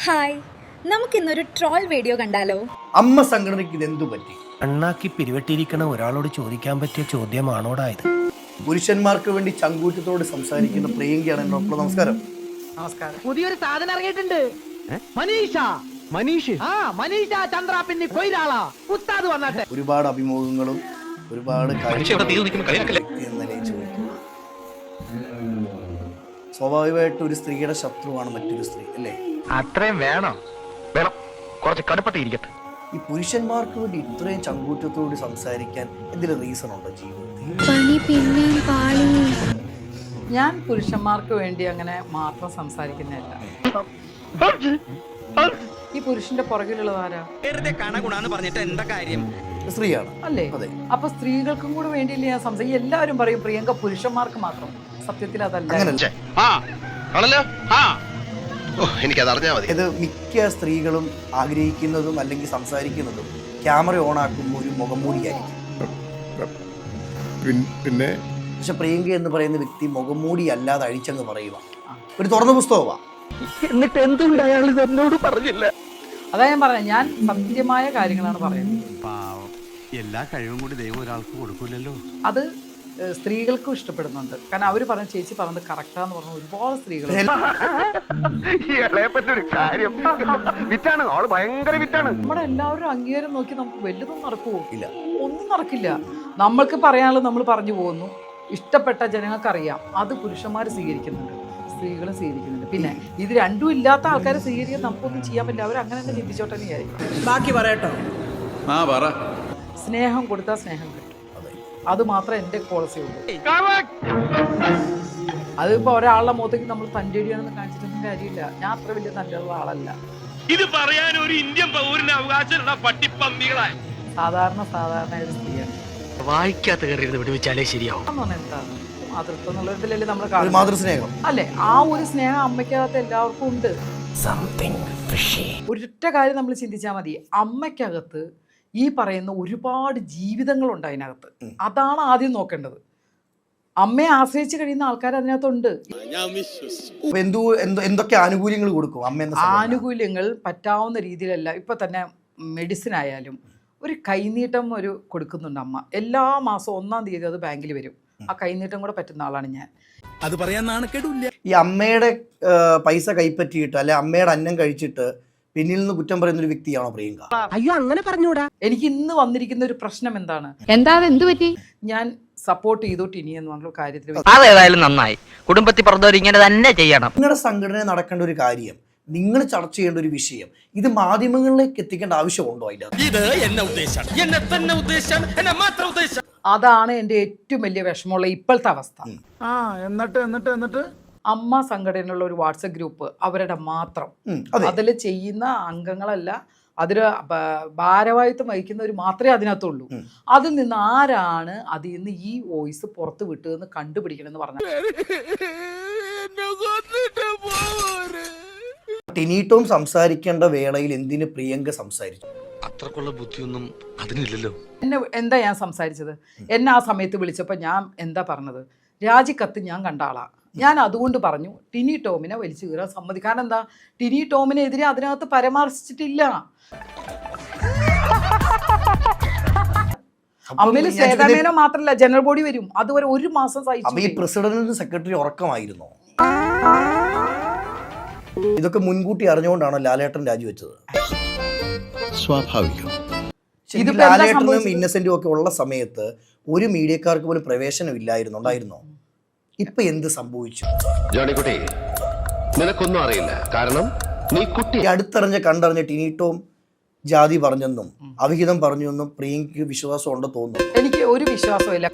Hi, നമുക്കിന്നൊരു troll video കണ്ടാലോ? അമ്മ സംഘടനയ്ക്ക് ഇതെന്തു പറ്റി? അണ്ണാക്കി പിരിവെട്ടിയിരിക്കണ ഒരാളോട് ചോദിക്കാൻ പറ്റിയ ചോദ്യമാണോടായത്? പുരുഷന്മാർക്ക് വേണ്ടി ചങ്കൂറ്റത്തോട് സംസാരിക്കുന്ന പ്രിയങ്കയാണ് എന്നോട്. നമസ്കാരം. നമസ്കാരം. പുതിയൊരു സാധനം ഇറങ്ങിയിട്ടുണ്ട്. മനീഷ ചന്ദ്ര പിന്നെ കൊയിലാളാ ഉസ്താദ് വന്നാട്ടെ. ഒരുപാട് അഭിമുഖങ്ങളും ഒരുപാട് നിലയിൽ ചോദിക്കും. സ്വാഭാവികമായിട്ട് ഒരു സ്ത്രീയുടെ ശത്രുവാണ് മറ്റൊരു സ്ത്രീ, അല്ലേ? അത്രയും വേണം കുറച്ച് കടുപ്പത്തിരിക്കട്ടെ. ഈ പുരുഷന്മാർക്ക് വേണ്ടി ഇത്രയും ചങ്കൂറ്റത്തോട് സംസാരിക്കാൻ എന്തെങ്കിലും റീസൺ ഉണ്ടോ ജീവിതത്തിൽ? ഞാൻ പുരുഷന്മാർക്ക് വേണ്ടി അങ്ങനെ മാത്രം സംസാരിക്കുന്നതല്ല. ഈ പുരുഷന്റെ പുറകിലുള്ളതാരാ? സ്ത്രീയാണ്, അല്ലേ? അതെ. അപ്പൊ സ്ത്രീകൾക്കും കൂടെ വേണ്ടിയില്ലേ ഞാൻ സംസാരിക്കും? എല്ലാവരും പറയും പ്രിയങ്ക പുരുഷന്മാർക്ക് മാത്രം. സത്യത്തിൽ അതല്ല. ഇത് മിക്ക സ്ത്രീകളും ആഗ്രഹിക്കുന്നതും അല്ലെങ്കിൽ സംസാരിക്കുന്നതും ക്യാമറ ഓൺ ആക്കുമ്പോൾ ഒരു മുഖംമൂടിയായിരിക്കും. പിന്നെ പക്ഷെ പ്രിയങ്ക എന്ന് പറയുന്ന വ്യക്തി മുഖംമൂടി അല്ലാതെ അഴിച്ചങ്ങ് പറയുക, ഒരു തുറന്ന പുസ്തകമാണ്. എന്നിട്ട് എന്തുകൊണ്ട് അയാൾ ഇത് എന്നോട് പറഞ്ഞില്ല? അതാ ഞാൻ പറഞ്ഞത്, ഞാൻ സത്യമായ കാര്യങ്ങളാണ് പറയുന്നത്. എല്ലാ കഴിവും കൂടി ദൈവം ഒരാൾക്ക് കൊടുക്കൂലല്ലോ. അത് സ്ത്രീകൾക്കും ഇഷ്ടപ്പെടുന്നുണ്ട്. കാരണം അവര് പറഞ്ഞ ചേച്ചി പറഞ്ഞത് കറക്റ്റാന്ന് പറഞ്ഞ ഒരുപാട് സ്ത്രീകൾ. നമ്മുടെ എല്ലാവരും അംഗീകാരം നോക്കി നമുക്ക് വലുതും നടക്കുവോ? ഇല്ല, ഒന്നും നടക്കില്ല. നമ്മൾക്ക് പറയാനുള്ളത് നമ്മൾ പറഞ്ഞു പോകുന്നു. ഇഷ്ടപ്പെട്ട ജനങ്ങൾക്കറിയാം അത് പുരുഷന്മാർ സ്വീകരിക്കുന്നുണ്ട്, സ്ത്രീകളും സ്വീകരിക്കുന്നുണ്ട്. പിന്നെ ഇത് രണ്ടും ഇല്ലാത്ത ആൾക്കാരെ സ്വീകരിക്കാൻ നമുക്കൊന്നും ചെയ്യാൻ പറ്റില്ല. അവർ അങ്ങനെ തന്നെ ചിന്തിച്ചോട്ടെ എന്ന് വിചാരിക്കും. ബാക്കി പറയട്ടോ. സ്നേഹം കൊടുത്താൽ സ്നേഹം കിട്ടും. അത് മാത്രമേ എൻ്റെ പോളിസി ഉള്ളൂ. അതിപ്പോ ഒരാളുടെ മുഖത്തേക്ക് നമ്മൾ തൻ്റെടിയാണെന്ന് കാണിച്ചിട്ടൊന്നും കാര്യമില്ല. ഞാൻ അത്ര വലിയ തൻ്റെയുള്ള ആളല്ല. ഇത് പറയാൻ ഒരു ഇന്ത്യൻ പൗരന് അവകാശമുള്ള പട്ടിപ്പന്നികളായി സാധാരണ ഒരു സ്ത്രീയാണ്. വായിക്കാത്ത കയറിയത് വിടുവിച്ചാലേ ശരിയാവും. എന്താണ് മാതൃത്വം എന്നുള്ളതിലല്ലേ നമ്മൾ മാതൃസ്നേഹം, അല്ലേ? ആ ഒരു സ്നേഹം അമ്മയ്ക്കകത്ത് എല്ലാവർക്കും ഉണ്ട്. ഒരൊറ്റ കാര്യം നമ്മൾ ചിന്തിച്ചാൽ മതി. അമ്മയ്ക്കകത്ത് ഈ പറയുന്ന ഒരുപാട് ജീവിതങ്ങളുണ്ട് അതിനകത്ത്. അതാണ് ആദ്യം നോക്കേണ്ടത്. അമ്മയെ ആശ്രയിച്ച് കഴിയുന്ന ആൾക്കാർ അതിനകത്തുണ്ട്. എന്തൊക്കെ ആനുകൂല്യങ്ങൾ കൊടുക്കും അമ്മ? ആനുകൂല്യങ്ങൾ പറ്റാവുന്ന രീതിയിലല്ല. ഇപ്പൊ തന്നെ മെഡിസിൻ ആയാലും ഒരു കൈനീട്ടം കൊടുക്കുന്നുണ്ട് അമ്മ. എല്ലാ മാസവും 1-ാം തീയതി അത് ബാങ്കിൽ വരും. ആ കൈനീട്ടം കൂടെ പറ്റുന്ന ആളാണ് ഞാൻ. അത് പറയാൻ നാണക്കേടില്ല. ഈ അമ്മയുടെ പൈസ കൈപ്പറ്റിയിട്ട് അല്ലെ അമ്മയുടെ അന്നം കഴിച്ചിട്ട് പിന്നിൽ നിന്ന് കുറ്റം പറയുന്ന ഒരു വ്യക്തിയാണോ പ്രിയങ്ക? അയ്യോ, അങ്ങനെ പറഞ്ഞൂടാ. എനിക്ക് ഇന്ന് വന്നിരിക്കുന്ന ഒരു പ്രശ്നം എന്താണ്? എന്ത് പറ്റി? ഞാൻ സപ്പോർട്ട് ചെയ്തു ടിനി എന്ന് പറഞ്ഞ കാര്യത്തിൽ. അതേതായാലും നന്നായി. കുടുംബത്തിൽ പറഞ്ഞവർ ഇങ്ങനെ തന്നെ ചെയ്യണം. നിങ്ങളുടെ സംഘടന നടക്കേണ്ട ഒരു കാര്യം, നിങ്ങൾ ചർച്ച ചെയ്യേണ്ട ഒരു വിഷയം, ഇത് മാധ്യമങ്ങളിലേക്ക് എത്തിക്കേണ്ട ആവശ്യമുണ്ടോ? അതാണ് എൻ്റെ ഏറ്റവും വലിയ വിഷമമുള്ള ഇപ്പോഴത്തെ അവസ്ഥ. എന്നിട്ട് അമ്മ സംഘടനയുള്ള ഒരു വാട്സപ്പ് ഗ്രൂപ്പ് അവരുടെ മാത്രം. അതിൽ ചെയ്യുന്ന അംഗങ്ങളല്ല, അതിൽ ഭാരവാഹിത്വം വഹിക്കുന്നവർ മാത്രമേ അതിനകത്തുള്ളൂ. അതിൽ നിന്ന് ആരാണ് അതിൽ നിന്ന് ഈ വോയിസ് പുറത്ത് വിട്ടതെന്ന് കണ്ടുപിടിക്കണം എന്ന് പറഞ്ഞു. ടിനീട്ടോം സംസാരിക്കേണ്ട വേളയിൽ എന്തിന് പ്രിയങ്ക സംസാരിച്ചു? അത്രക്കുള്ള ബുദ്ധിയൊന്നും അതിനില്ലല്ലോ. എന്താ ഞാൻ സംസാരിച്ചത്? എന്നെ ആ സമയത്ത് വിളിച്ചപ്പോൾ ഞാൻ എന്താ പറഞ്ഞത്? രാജിക്കത്ത് ഞാൻ കണ്ട ആളാ. ഞാൻ അതുകൊണ്ട് പറഞ്ഞു ടിനി ടോമിനെ വലിച്ചു കീറാൻ സമ്മതി. കാരണം എന്താ, ടിനി ടോമിനെതിരെ അതിനകത്ത് പരാമർശിച്ചിട്ടില്ല. അമ്മയില് സേതാമേനോ മാത്രമല്ല, ജനറൽ ബോഡി വരും. അതുവരെ 1 മാസം സഹിച്ചു. ഈ പ്രസിഡന്റിന് സെക്രട്ടറി ഉറക്കമായിരുന്നോ? ഇതൊക്കെ മുൻകൂട്ടി അറിഞ്ഞുകൊണ്ടാണോ ലാലേട്ടൻ രാജിവെച്ചത്? സ്വാഭാവികം. ലാലേട്ടനും ഇന്നസെന്റും ഒക്കെ ഉള്ള സമയത്ത് ഒരു മീഡിയക്കാർക്ക് പോലും പ്രവേശനം ഉണ്ടായിരുന്നോ? ഇപ്പൊ എന്ത് സംഭവിച്ചു? ജോണിക്കുട്ടി, നിനക്കൊന്നും അറിയില്ല. കാരണം നീ കുട്ടി. അടുത്തറിഞ്ഞ കണ്ടറിഞ്ഞ ടിനീട്ടോം ജാതി പറഞ്ഞെന്നും അവിഹിതം പറഞ്ഞെന്നും പ്രിയങ്കയ്ക്ക് വിശ്വാസം ഉണ്ടോ തോന്നുന്നു? എനിക്ക് ഒരു വിശ്വാസമില്ല.